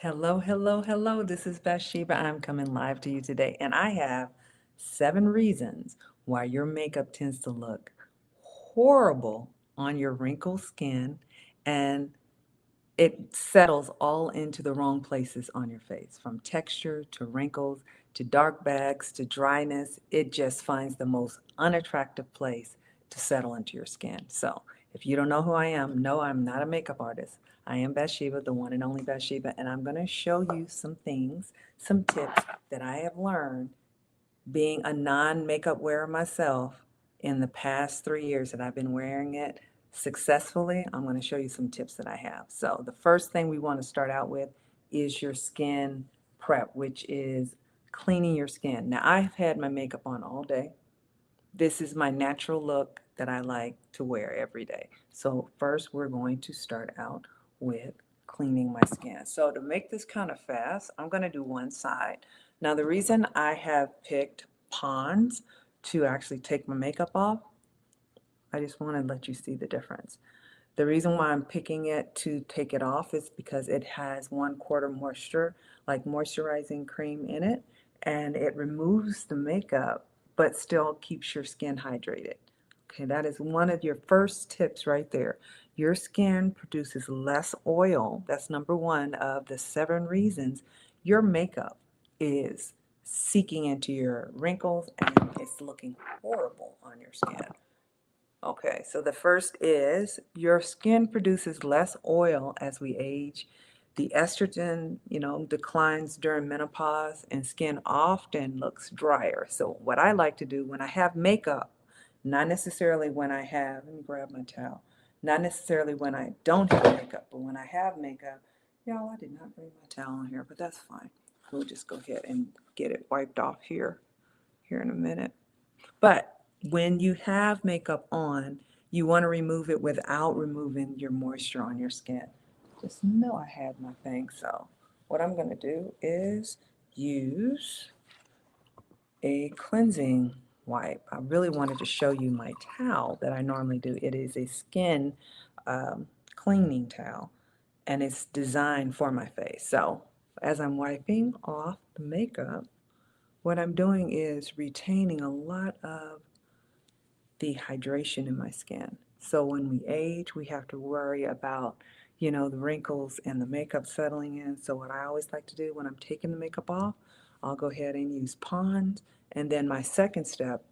Hello, hello, hello. This is Bathsheba. I'm coming live to you today, and I have 7 reasons why your makeup tends to look horrible on your wrinkled skin and it settles all into the wrong places on your face, from texture to wrinkles to dark bags to dryness. It just finds the most unattractive place to settle into your skin. So, if you don't know who I am, no, I'm not a makeup artist. I am Bathsheba, the one and only Bathsheba, and I'm going to show you some things, some tips that I have learned being a non-makeup wearer myself in the past 3 years that I've been wearing it successfully. I'm going to show you some tips that I have. So the first thing we want to start out with is your skin prep, which is cleaning your skin. Now, I've had my makeup on all day. This is my natural look that I like to wear every day. So first we're going to start out with cleaning my skin. So to make this kind of fast, I'm going to do one side. Now the reason I have picked Pond's to actually take my makeup off, I just want to let you see the difference. The reason why I'm picking it to take it off is because it has 1/4 moisture, like moisturizing cream in it, and it removes the makeup but still keeps your skin hydrated. Okay, that is one of your first tips right there. Your skin produces less oil. That's number one of the 7 reasons your makeup is seeking into your wrinkles and it's looking horrible on your skin. Okay, so the first is your skin produces less oil as we age. The estrogen, declines during menopause and skin often looks drier. So what I like to do when I have makeup, not necessarily when I have, let me grab my towel, not necessarily when I don't have makeup, but when I have makeup, y'all, I did not bring my towel on here, but that's fine. We'll just go ahead and get it wiped off here in a minute. But when you have makeup on, you want to remove it without removing your moisture on your skin. Just know I had my thing. So what I'm going to do is use a cleansing wipe. I really wanted to show you my towel that I normally do. It is a skin cleaning towel, and it's designed for my face. So as I'm wiping off the makeup, what I'm doing is retaining a lot of the hydration in my skin. So when we age, we have to worry about, the wrinkles and the makeup settling in. So what I always like to do when I'm taking the makeup off, I'll go ahead and use Pond's. And then my second step,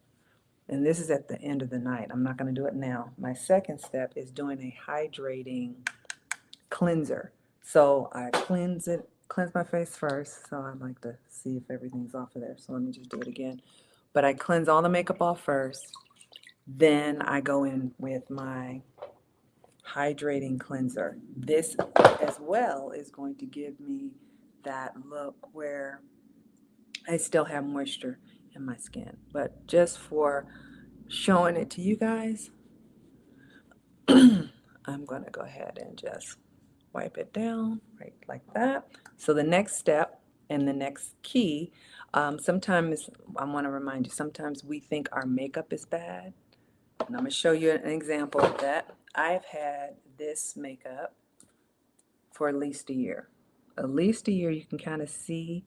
and this is at the end of the night, I'm not going to do it now. My second step is doing a hydrating cleanser. So I cleanse my face first. So I'd like to see if everything's off of there. So let me just do it again. But I cleanse all the makeup off first. Then I go in with my hydrating cleanser. This as well is going to give me that look where I still have moisture in my skin. But just for showing it to you guys, I'm going to go ahead and just wipe it down right like that. So the next step and the next key, sometimes I want to remind you, sometimes we think our makeup is bad. And I'm going to show you an example of that. I've had this makeup for at least a year. At least a year, you can kind of see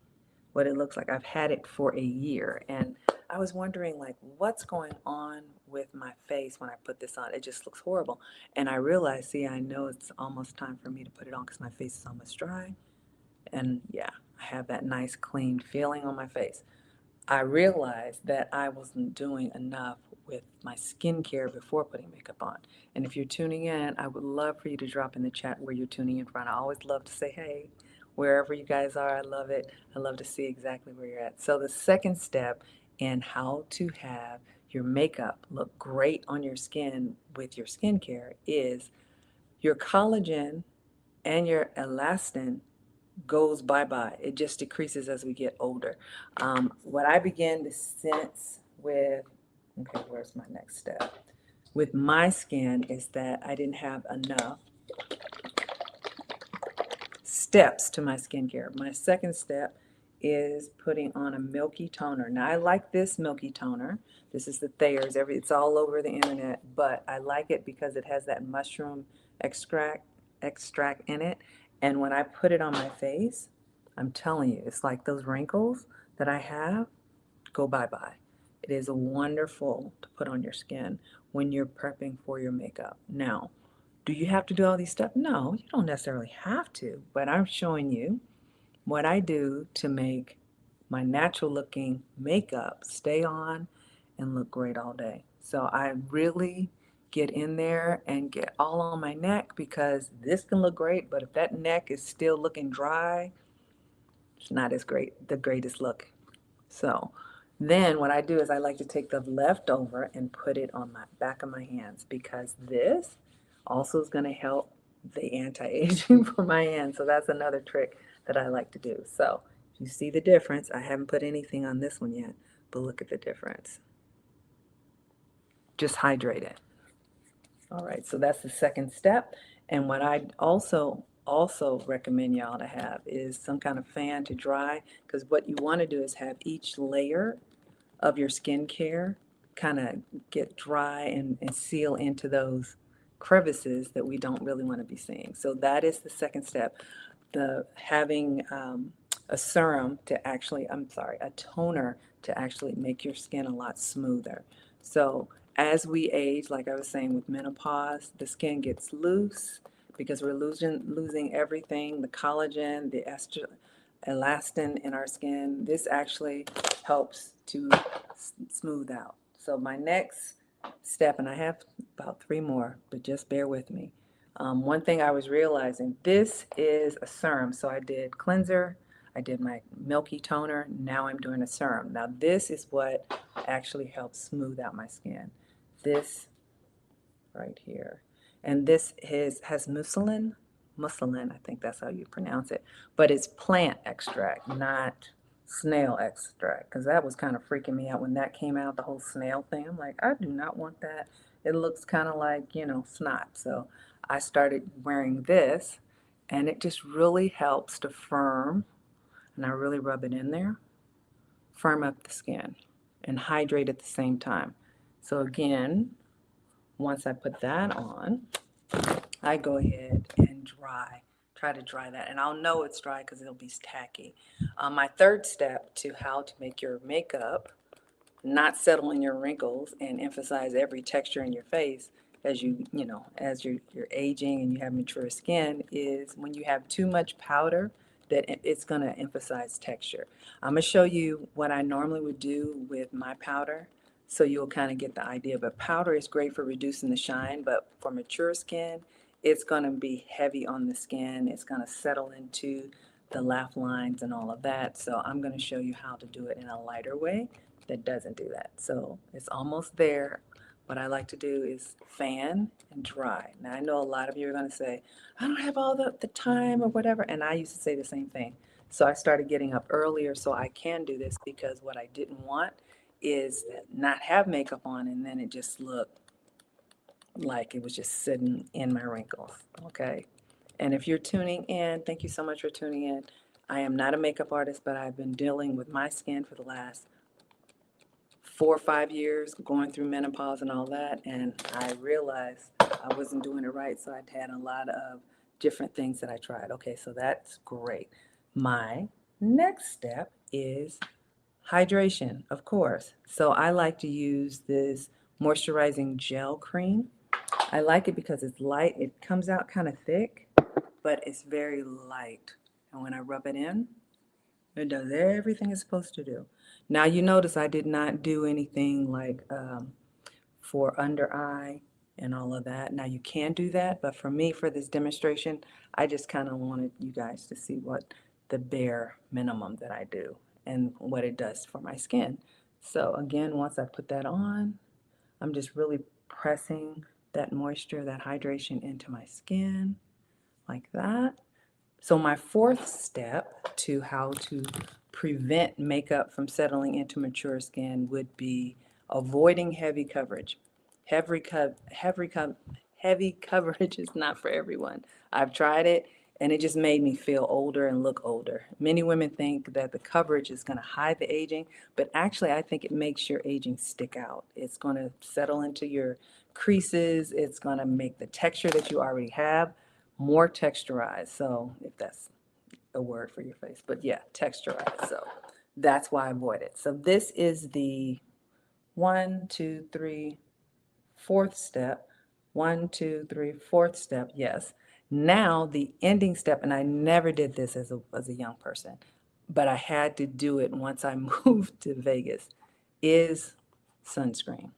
what it looks like. I've had it for a year. And I was wondering, like, what's going on with my face when I put this on? It just looks horrible. And I realized, see, I know it's almost time for me to put it on because my face is almost dry. And yeah, I have that nice, clean feeling on my face. I realized that I wasn't doing enough with my skincare before putting makeup on. And if you're tuning in, I would love for you to drop in the chat where you're tuning in from. I always love to say, hey, wherever you guys are, I love it. I love to see exactly where you're at. So the second step in how to have your makeup look great on your skin with your skincare is your collagen and your elastin goes bye-bye. It just decreases as we get older. What I began to sense with, okay, where's my next step? With my skin is that I didn't have enough steps to my skincare. My second step is putting on a milky toner. Now I like this milky toner. This is the Thayer's. It's all over the internet, but I like it because it has that mushroom extract in it, And when I put it on my face, I'm telling you, it's like those wrinkles that I have go bye-bye. It is wonderful to put on your skin when you're prepping for your makeup. Now, do you have to do all these steps? No, you don't necessarily have to, but I'm showing you what I do to make my natural looking makeup stay on and look great all day. So I really get in there and get all on my neck because this can look great, but if that neck is still looking dry, it's not as great, the greatest look. So then what I do is I like to take the leftover and put it on my back of my hands because this also is going to help the anti-aging for my hands. So that's another trick that I like to do. So you see the difference. I haven't put anything on this one yet, but look at the difference. Just hydrate it. All right, so that's the second step. And what I also recommend y'all to have is some kind of fan to dry, because what you want to do is have each layer of your skincare kind of get dry and seal into those crevices that we don't really want to be seeing. So that is the second step. The having a serum to actually, I'm sorry, a toner to actually make your skin a lot smoother. So as we age, like I was saying with menopause, the skin gets loose because we're losing everything, the collagen, the elastin in our skin. This actually helps to smooth out. So my next step, and I have about three more, but just bear with me. One thing I was realizing, this is a serum. So I did cleanser, I did my milky toner, now I'm doing a serum. Now this is what actually helps smooth out my skin. This right here. And this has mucilin, I think that's how you pronounce it, but it's plant extract, not snail extract, because that was kind of freaking me out when that came out, the whole snail thing. I'm like, I do not want that. It looks kind of like, snot. So I started wearing this, and it just really helps to firm, and I really rub it in there, firm up the skin, and hydrate at the same time. So again, once I put that on, I go ahead and try to dry that. And I'll know it's dry because it'll be tacky. My third step to how to make your makeup not settle in your wrinkles and emphasize every texture in your face as as you're aging and you have mature skin is when you have too much powder, that it's going to emphasize texture. I'm going to show you what I normally would do with my powder so you'll kind of get the idea. But powder is great for reducing the shine, but for mature skin, it's going to be heavy on the skin. It's going to settle into the laugh lines and all of that. So I'm going to show you how to do it in a lighter way that doesn't do that. So it's almost there. What I like to do is fan and dry. Now I know a lot of you are going to say, I don't have all the time or whatever. And I used to say the same thing. So I started getting up earlier so I can do this, because what I didn't want is not have makeup on and then it just looked like it was just sitting in my wrinkles. Okay. And if you're tuning in, thank you so much for tuning in. I am not a makeup artist, but I've been dealing with my skin for the last 4 or 5 years, going through menopause and all that, and I realized I wasn't doing it right, so I'd had a lot of different things that I tried. Okay, so that's great. My next step is hydration, of course. So I like to use this moisturizing gel cream. I like it because it's light. It comes out kind of thick, but it's very light. And when I rub it in, it does everything it's supposed to do. Now you notice I did not do anything like for under eye and all of that. Now you can do that, but for me, for this demonstration, I just kind of wanted you guys to see what the bare minimum that I do and what it does for my skin. So again, once I put that on, I'm just really pressing that moisture, that hydration into my skin like that. So my fourth step to how to prevent makeup from settling into mature skin would be avoiding heavy coverage. Heavy coverage is not for everyone. I've tried it and it just made me feel older and look older. Many women think that the coverage is going to hide the aging, but actually I think it makes your aging stick out. It's going to settle into your creases. It's going to make the texture that you already have more texturized. So if that's a word for your face, but yeah, texturized. So that's why I avoid it. So this is the one, two, three, fourth step. One, two, three, fourth step. Yes. Now the ending step, and I never did this as a young person, but I had to do it once I moved to Vegas, is sunscreen.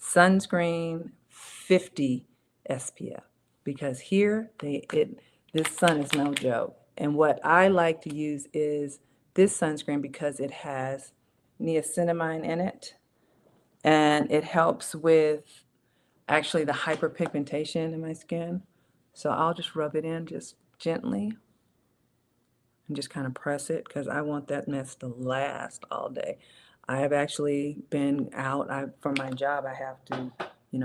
Sunscreen 50 SPF, because here this sun is no joke. And what I like to use is this sunscreen because it has niacinamide in it, and it helps with actually the hyperpigmentation in my skin. So I'll just rub it in just gently and just kind of press it because I want that mess to last all day. I have actually been out, for my job, I have to,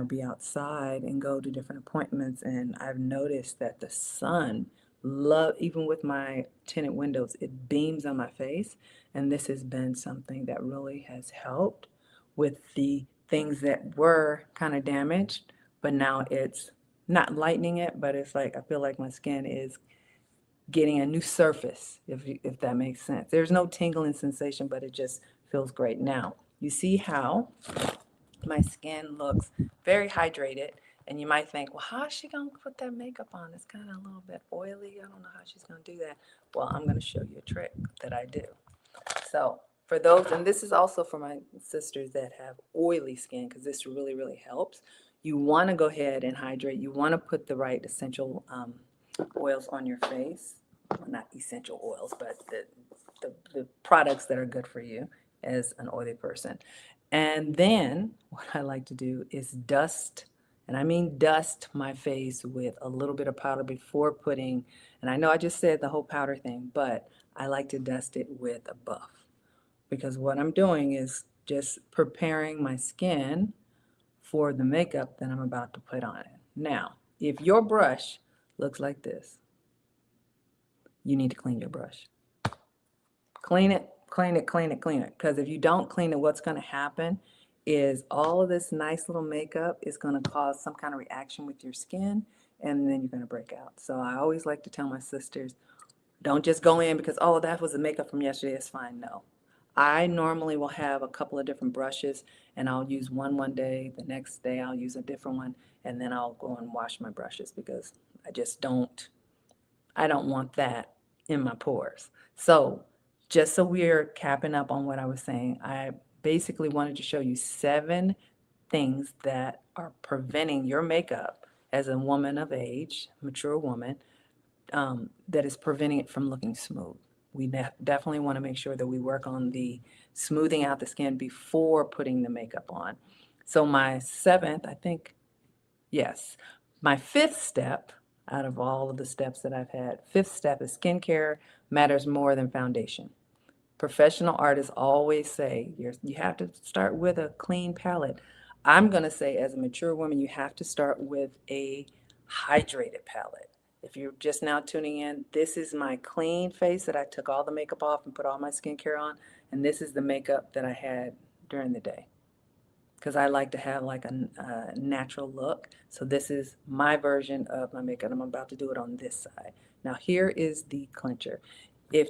be outside and go to different appointments, and I've noticed that the sun, even with my tinted windows, it beams on my face, and this has been something that really has helped with the things that were kind of damaged, but now it's not lightening it, but it's like I feel like my skin is getting a new surface, if that makes sense. There's no tingling sensation, but it just feels great. Now, you see how my skin looks very hydrated, and you might think, well, how is she going to put that makeup on? It's kind of a little bit oily. I don't know how she's going to do that. Well, I'm going to show you a trick that I do. So for those, and this is also for my sisters that have oily skin, because this really, really helps. You want to go ahead and hydrate. You want to put the right essential oils on your face. Well, not essential oils, but the products that are good for you as an oily person. And then what I like to do is dust, and I mean dust my face with a little bit of powder before putting, and I know I just said the whole powder thing, but I like to dust it with a buff, because what I'm doing is just preparing my skin for the makeup that I'm about to put on it. Now, if your brush looks like this, you need to clean your brush. Clean it, clean it, clean it, clean it. Because if you don't clean it, what's going to happen is all of this nice little makeup is going to cause some kind of reaction with your skin, and then you're going to break out. So I always like to tell my sisters, don't just go in because, oh, that was the makeup from yesterday, it's fine. No. I normally will have a couple of different brushes, and I'll use one day, the next day I'll use a different one, and then I'll go and wash my brushes because I don't want that in my pores. So just so we're capping up on what I was saying, I basically wanted to show you 7 things that are preventing your makeup as a woman of age, mature woman, that is preventing it from looking smooth. We definitely want to make sure that we work on the smoothing out the skin before putting the makeup on. So my 7th, I think, yes, my 5th step out of all of the steps that I've had, 5th step is skincare matters more than foundation. Professional artists always say you have to start with a clean palette. I'm going to say, as a mature woman, you have to start with a hydrated palette. If you're just now tuning in, this is my clean face that I took all the makeup off and put all my skincare on, and this is the makeup that I had during the day, because I like to have like a natural look. So this is my version of my makeup. I'm about to do it on this side. Now here is the clincher. If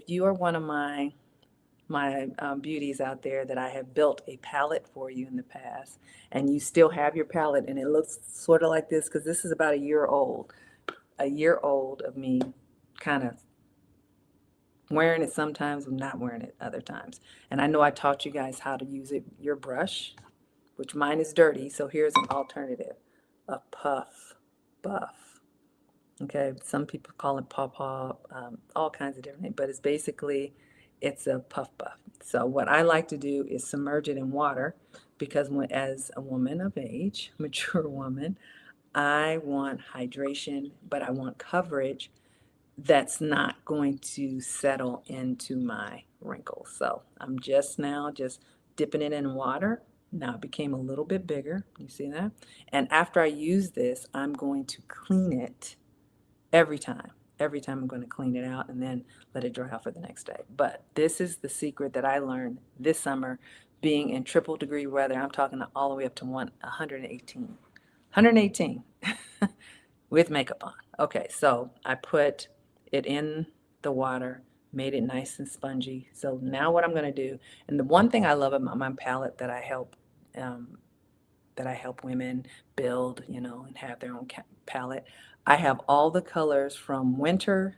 you are one of my beauties out there that I have built a palette for you in the past, and you still have your palette and it looks sort of like this, because this is about a year old of me kind of wearing it sometimes and not wearing it other times. And I know I taught you guys how to use your brush, which mine is dirty, so here's an alternative, a puff buff. Okay, some people call it pawpaw, all kinds of different things, but it's a puff buff. So what I like to do is submerge it in water, because as a woman of age, mature woman, I want hydration, but I want coverage that's not going to settle into my wrinkles. So I'm just now just dipping it in water. Now it became a little bit bigger. You see that? And after I use this, I'm going to clean it every time. Every time I'm going to clean it out and then let it dry out for the next day. But this is the secret that I learned this summer, being in triple degree weather. I'm talking all the way up to 118. 118. with makeup on. Okay, so I put it in the water, made it nice and spongy. So now what I'm going to do, and the one thing I love about my palette um, that I help women build, you know, and have their own palette. I have all the colors from winter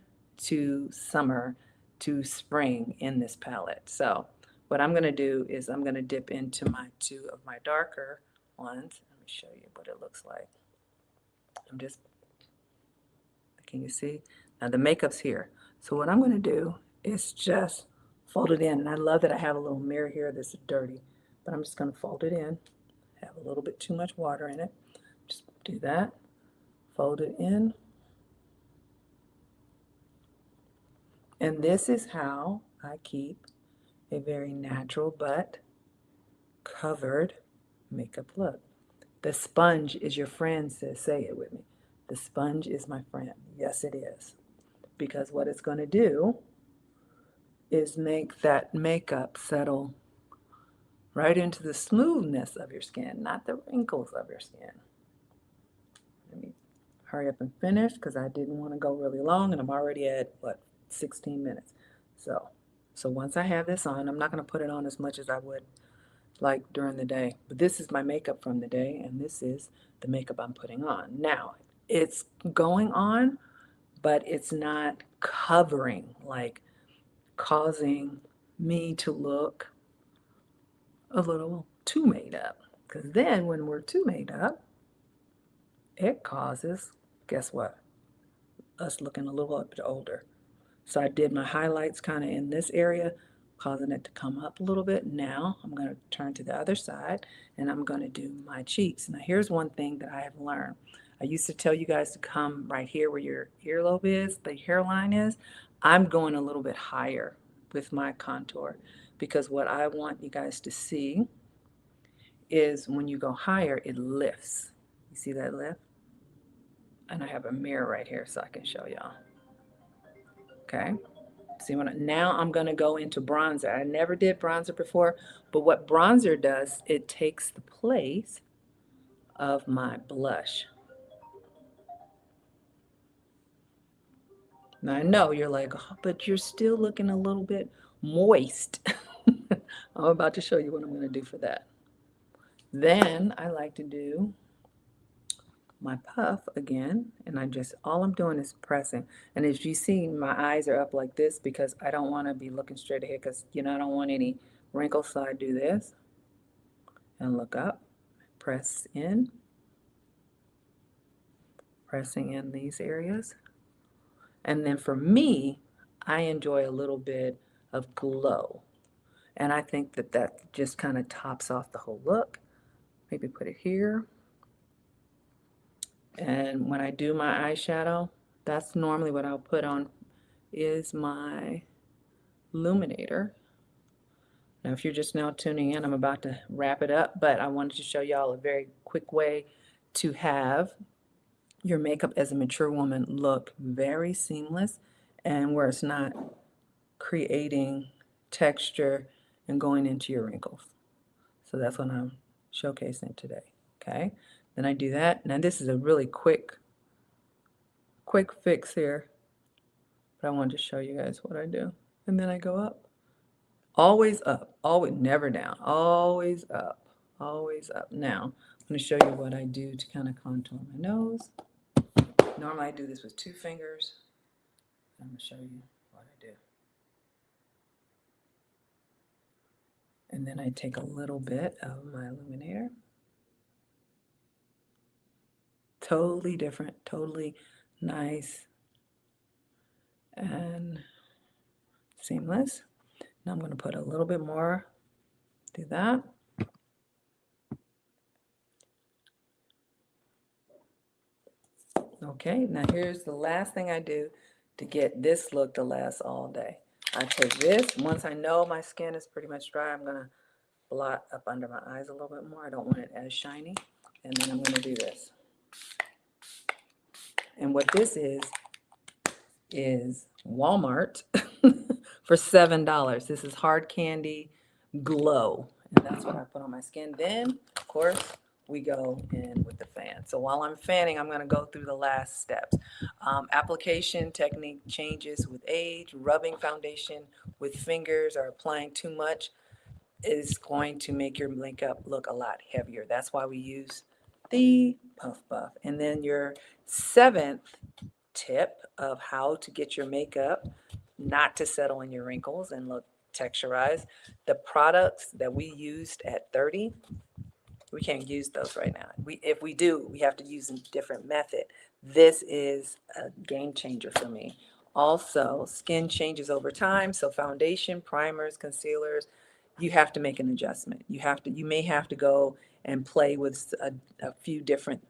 to summer to spring in this palette. So what I'm going to do is I'm going to dip into my two of my darker ones. Let me show you what it looks like. I'm just, can you see? Now the makeup's here. So what I'm going to do is just fold it in. And I love that I have a little mirror here that's dirty, but I'm just going to fold it in. Have a little bit too much water in it. Just do that. Fold it in. And this is how I keep a very natural but covered makeup look. The sponge is your friend, sis. Say it with me. The sponge is my friend. Yes, it is. Because what it's going to do is make that makeup settle right into the smoothness of your skin, not the wrinkles of your skin. Let me hurry up and finish because I didn't want to go really long, and I'm already at, what, 16 minutes. So once I have this on, I'm not going to put it on as much as I would like during the day. But this is my makeup from the day, and this is the makeup I'm putting on. Now, it's going on, but it's not covering, like causing me to look a little too made up. Because then when we're too made up, it causes, guess what? Us looking a little bit older. So I did my highlights kind of in this area, causing it to come up a little bit. Now I'm going to turn to the other side and I'm going to do my cheeks. Now here's one thing that I have learned. I used to tell you guys to come right here where your earlobe is, the hairline is. I'm going a little bit higher with my contour because what I want you guys to see is when you go higher, it lifts. You see that lift? And I have a mirror right here so I can show y'all. Okay. See, now I'm going to go into bronzer. I never did bronzer before, but what bronzer does, it takes the place of my blush. Now I know you're like, oh, but you're still looking a little bit moist. I'm about to show you what I'm going to do for that. Then I like to do my puff again, and all I'm doing is pressing. And as you see, my eyes are up like this because I don't want to be looking straight ahead because, you know, I don't want any wrinkles. So I do this and look up, press in, pressing in these areas. And then for me, I enjoy a little bit of glow. And I think that that just kind of tops off the whole look. Maybe put it here. And when I do my eyeshadow, that's normally what I'll put on is my illuminator. Now, if you're just now tuning in, I'm about to wrap it up, but I wanted to show y'all a very quick way to have your makeup as a mature woman look very seamless and where it's not creating texture and going into your wrinkles. So that's what I'm showcasing today. Okay, then I do that. Now this is a really quick fix here, but I wanted to show you guys what I do. And then I go up. Always up, always, never down, always up, always up. Now, I'm going to show you what I do to kind of contour my nose. Normally I do this with 2 fingers. I'm going to show you what I do. And then I take a little bit of my illuminator. Totally different, totally nice and seamless. Now I'm going to put a little bit more, do that. Okay, now here's the last thing I do to get this look to last all day. I take this, once I know my skin is pretty much dry, I'm going to blot up under my eyes a little bit more. I don't want it as shiny. And then I'm going to do this. And what this is Walmart for $7. This is Hard Candy Glow. And that's what I put on my skin. Then, of course, we go in with the fan. So while I'm fanning, I'm going to go through the last steps. Application technique changes with age. Rubbing foundation with fingers or applying too much is going to make your makeup look a lot heavier. That's why we use the Puff Buff. And then your seventh tip of how to get your makeup not to settle in your wrinkles and look texturized. The products that we used at 30, we can't use those right now. If we do, we have to use a different method. This is a game changer for me. Also, skin changes over time, so foundation, primers, concealers, you have to make an adjustment. You may have to go and play with a few different,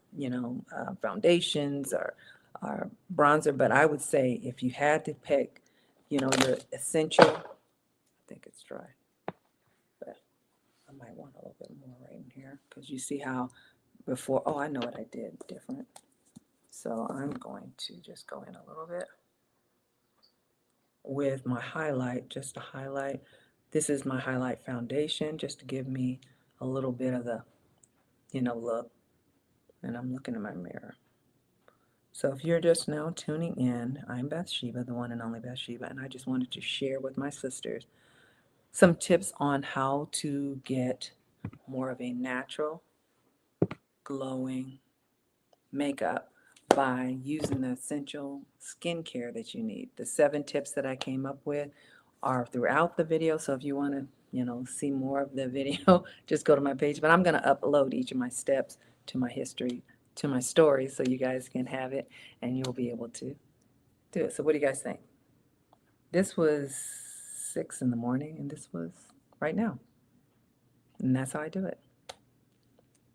foundations or bronzer. But I would say if you had to pick, your essential, I think it's dry, but I might want a little bit more right in here because you see how before, oh, I know what I did different. So I'm going to just go in a little bit with my highlight, just to highlight. This is my highlight foundation, just to give me a little bit of the, look. And I'm looking in my mirror. So if you're just now tuning in, I'm Bathsheba, the one and only Bathsheba, and I just wanted to share with my sisters some tips on how to get more of a natural, glowing makeup by using the essential skincare that you need. The 7 tips that I came up with are throughout the video. So if you want to, see more of the video, just go to my page. But I'm going to upload each of my steps to my history, to my story, so you guys can have it and you'll be able to do it. So what do you guys think? This was 6 in the morning and this was right now. And that's how I do it.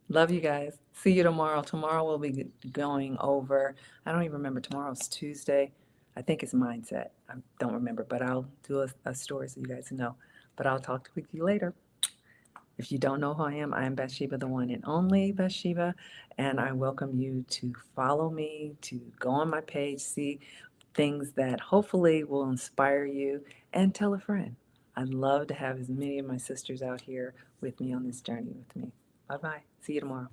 Love you guys. See you tomorrow. Tomorrow we'll be going over, I don't even remember, tomorrow's Tuesday. I think it's mindset. I don't remember, but I'll do a story so you guys know. But I'll talk with you later. If you don't know who I am Bathsheba, the one and only Bathsheba, and I welcome you to follow me, to go on my page, see things that hopefully will inspire you, and tell a friend. I'd love to have as many of my sisters out here with me on this journey with me. Bye-bye. See you tomorrow.